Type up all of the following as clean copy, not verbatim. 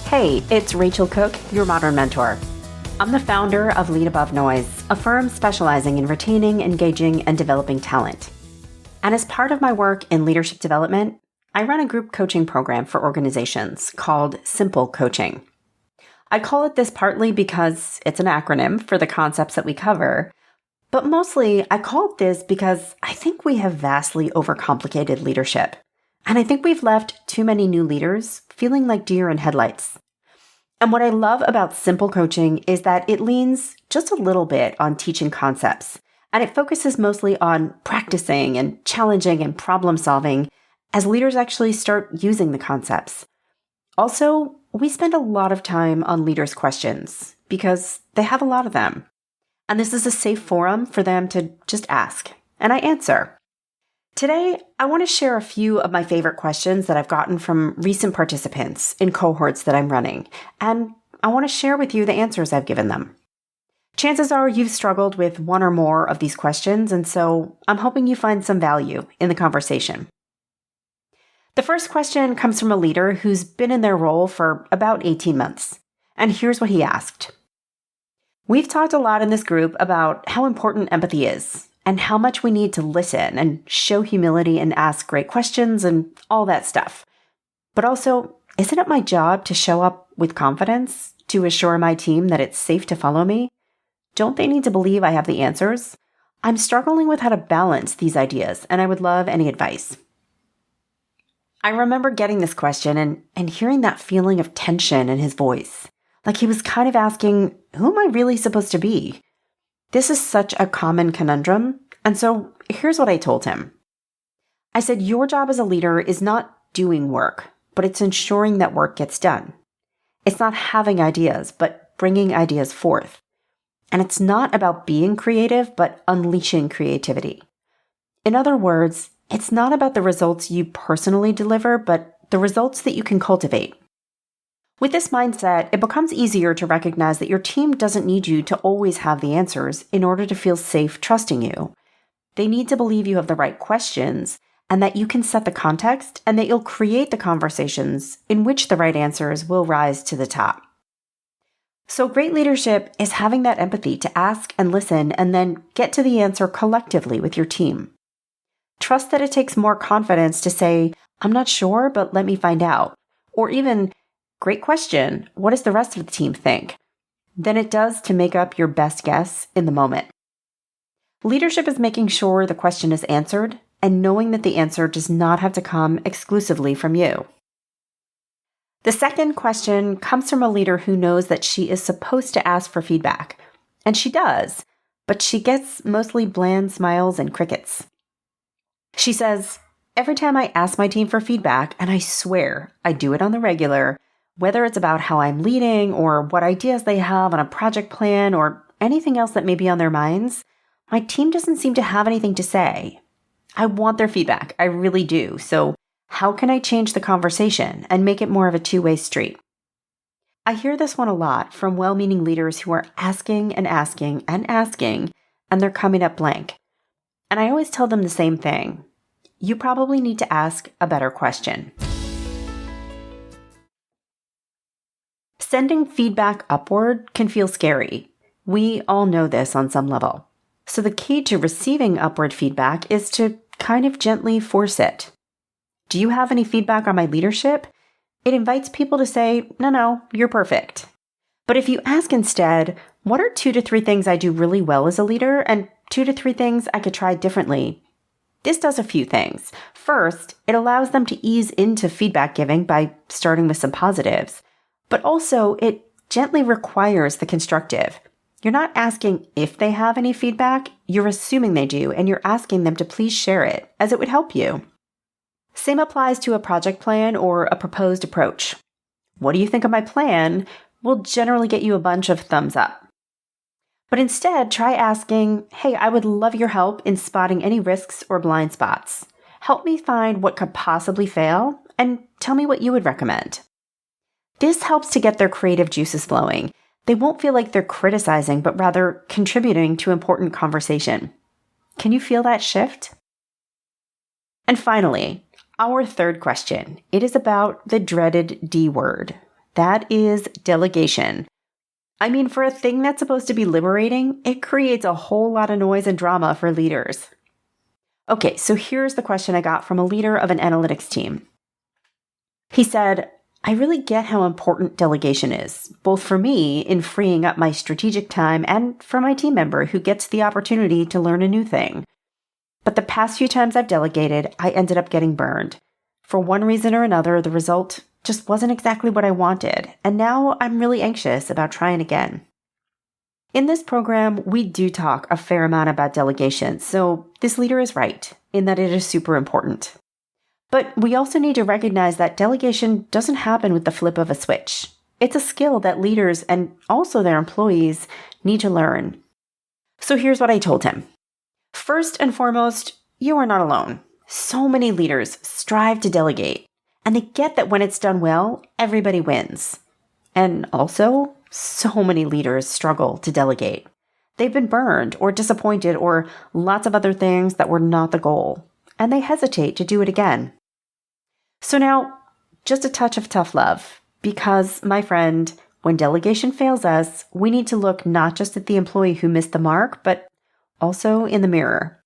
Hey, it's Rachel Cooke, your modern mentor. I'm the founder of Lead Above Noise, a firm specializing in retaining, engaging, and developing talent. And as part of my work in leadership development, I run a group coaching program for organizations called Simple Coaching. I call it this partly because it's an acronym for the concepts that we cover, but mostly I call it this because I think we have vastly overcomplicated leadership. And I think we've left too many new leaders feeling like deer in headlights. And what I love about Simple Coaching is that it leans just a little bit on teaching concepts, and it focuses mostly on practicing and challenging and problem solving as leaders actually start using the concepts. Also, we spend a lot of time on leaders' questions because they have a lot of them. And this is a safe forum for them to just ask, and I answer. Today, I want to share a few of my favorite questions that I've gotten from recent participants in cohorts that I'm running, and I want to share with you the answers I've given them. Chances are you've struggled with one or more of these questions, and so I'm hoping you find some value in the conversation. The first question comes from a leader who's been in their role for about 18 months, and here's what he asked. We've talked a lot in this group about how important empathy is, and how much we need to listen and show humility and ask great questions and all that stuff. But also, isn't it my job to show up with confidence, to assure my team that it's safe to follow me? Don't they need to believe I have the answers? I'm struggling with how to balance these ideas, and I would love any advice. I remember getting this question and hearing that feeling of tension in his voice, like he was kind of asking, who am I really supposed to be? This is such a common conundrum, and so here's what I told him. I said, your job as a leader is not doing work, but it's ensuring that work gets done. It's not having ideas, but bringing ideas forth. And it's not about being creative, but unleashing creativity. In other words, it's not about the results you personally deliver, but the results that you can cultivate. With this mindset, it becomes easier to recognize that your team doesn't need you to always have the answers in order to feel safe trusting you. They need to believe you have the right questions and that you can set the context and that you'll create the conversations in which the right answers will rise to the top. So great leadership is having that empathy to ask and listen and then get to the answer collectively with your team. Trust that it takes more confidence to say, I'm not sure, but let me find out. Or even, great question, what does the rest of the team think? Than it does to make up your best guess in the moment. Leadership is making sure the question is answered and knowing that the answer does not have to come exclusively from you. The second question comes from a leader who knows that she is supposed to ask for feedback, and she does, but she gets mostly bland smiles and crickets. She says, every time I ask my team for feedback, and I swear I do it on the regular, whether it's about how I'm leading or what ideas they have on a project plan or anything else that may be on their minds, my team doesn't seem to have anything to say. I want their feedback, I really do. So how can I change the conversation and make it more of a two-way street? I hear this one a lot from well-meaning leaders who are asking and asking and asking, and they're coming up blank. And I always tell them the same thing. You probably need to ask a better question. Sending feedback upward can feel scary. We all know this on some level. So the key to receiving upward feedback is to kind of gently force it. Do you have any feedback on my leadership? It invites people to say, no, you're perfect. But if you ask instead, what are 2 to 3 things I do really well as a leader and 2 to 3 things I could try differently? This does a few things. First, it allows them to ease into feedback giving by starting with some positives. But also, it gently requires the constructive. You're not asking if they have any feedback, you're assuming they do, and you're asking them to please share it, as it would help you. Same applies to a project plan or a proposed approach. What do you think of my plan? Will generally get you a bunch of thumbs up. But instead, try asking, hey, I would love your help in spotting any risks or blind spots. Help me find what could possibly fail, and tell me what you would recommend. This helps to get their creative juices flowing. They won't feel like they're criticizing, but rather contributing to important conversation. Can you feel that shift? And finally, our third question. It is about the dreaded D word, That is delegation. I mean, for a thing that's supposed to be liberating, it creates a whole lot of noise and drama for leaders. Okay, so here's the question I got from a leader of an analytics team. He said, I really get how important delegation is, both for me in freeing up my strategic time and for my team member who gets the opportunity to learn a new thing. But the past few times I've delegated, I ended up getting burned. For one reason or another, the result just wasn't exactly what I wanted, and now I'm really anxious about trying again. In this program, we do talk a fair amount about delegation, so this leader is right in that it is super important. But we also need to recognize that delegation doesn't happen with the flip of a switch. It's a skill that leaders and also their employees need to learn. So here's what I told him. First and foremost, you are not alone. So many leaders strive to delegate, and they get that when it's done well, everybody wins. And also, so many leaders struggle to delegate. They've been burned or disappointed or lots of other things that were not the goal, and they hesitate to do it again. So now, just a touch of tough love, because, my friend, when delegation fails us, we need to look not just at the employee who missed the mark, but also in the mirror.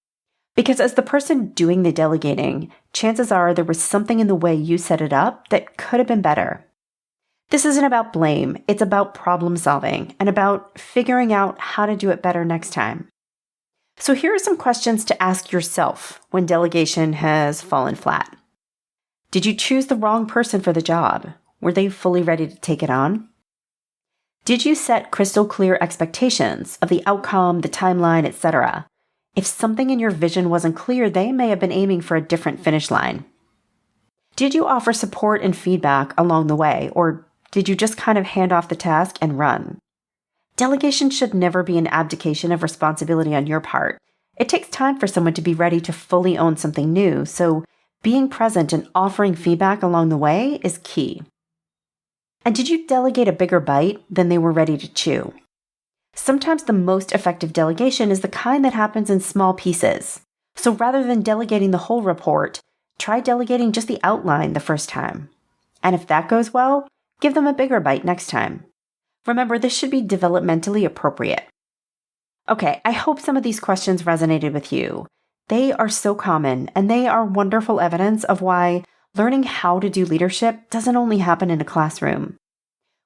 Because as the person doing the delegating, chances are there was something in the way you set it up that could have been better. This isn't about blame, it's about problem solving and about figuring out how to do it better next time. So here are some questions to ask yourself when delegation has fallen flat. Did you choose the wrong person for the job? Were they fully ready to take it on? Did you set crystal clear expectations of the outcome, the timeline, etc.? If something in your vision wasn't clear, they may have been aiming for a different finish line. Did you offer support and feedback along the way, or did you just kind of hand off the task and run? Delegation should never be an abdication of responsibility on your part. It takes time for someone to be ready to fully own something new, so being present and offering feedback along the way is key. And did you delegate a bigger bite than they were ready to chew? Sometimes the most effective delegation is the kind that happens in small pieces. So rather than delegating the whole report, try delegating just the outline the first time. And if that goes well, give them a bigger bite next time. Remember, this should be developmentally appropriate. Okay, I hope some of these questions resonated with you. They are so common, and they are wonderful evidence of why learning how to do leadership doesn't only happen in a classroom.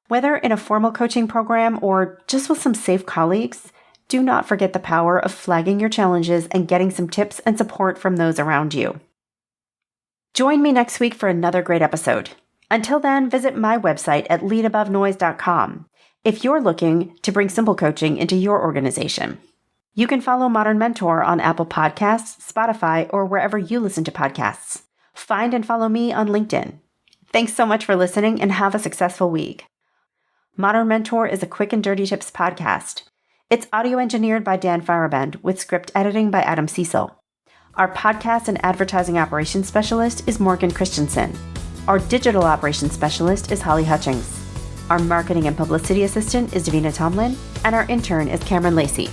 Whether in a formal coaching program or just with some safe colleagues, do not forget the power of flagging your challenges and getting some tips and support from those around you. Join me next week for another great episode. Until then, visit my website at leadabovenoise.com if you're looking to bring simple coaching into your organization. You can follow Modern Mentor on Apple Podcasts, Spotify, or wherever you listen to podcasts. Find and follow me on LinkedIn. Thanks so much for listening and have a successful week. Modern Mentor is a quick and dirty tips podcast. It's audio engineered by Dan Farabend with script editing by Adam Cecil. Our podcast and advertising operations specialist is Morgan Christensen. Our digital operations specialist is Holly Hutchings. Our marketing and publicity assistant is Davina Tomlin, and our intern is Cameron Lacey.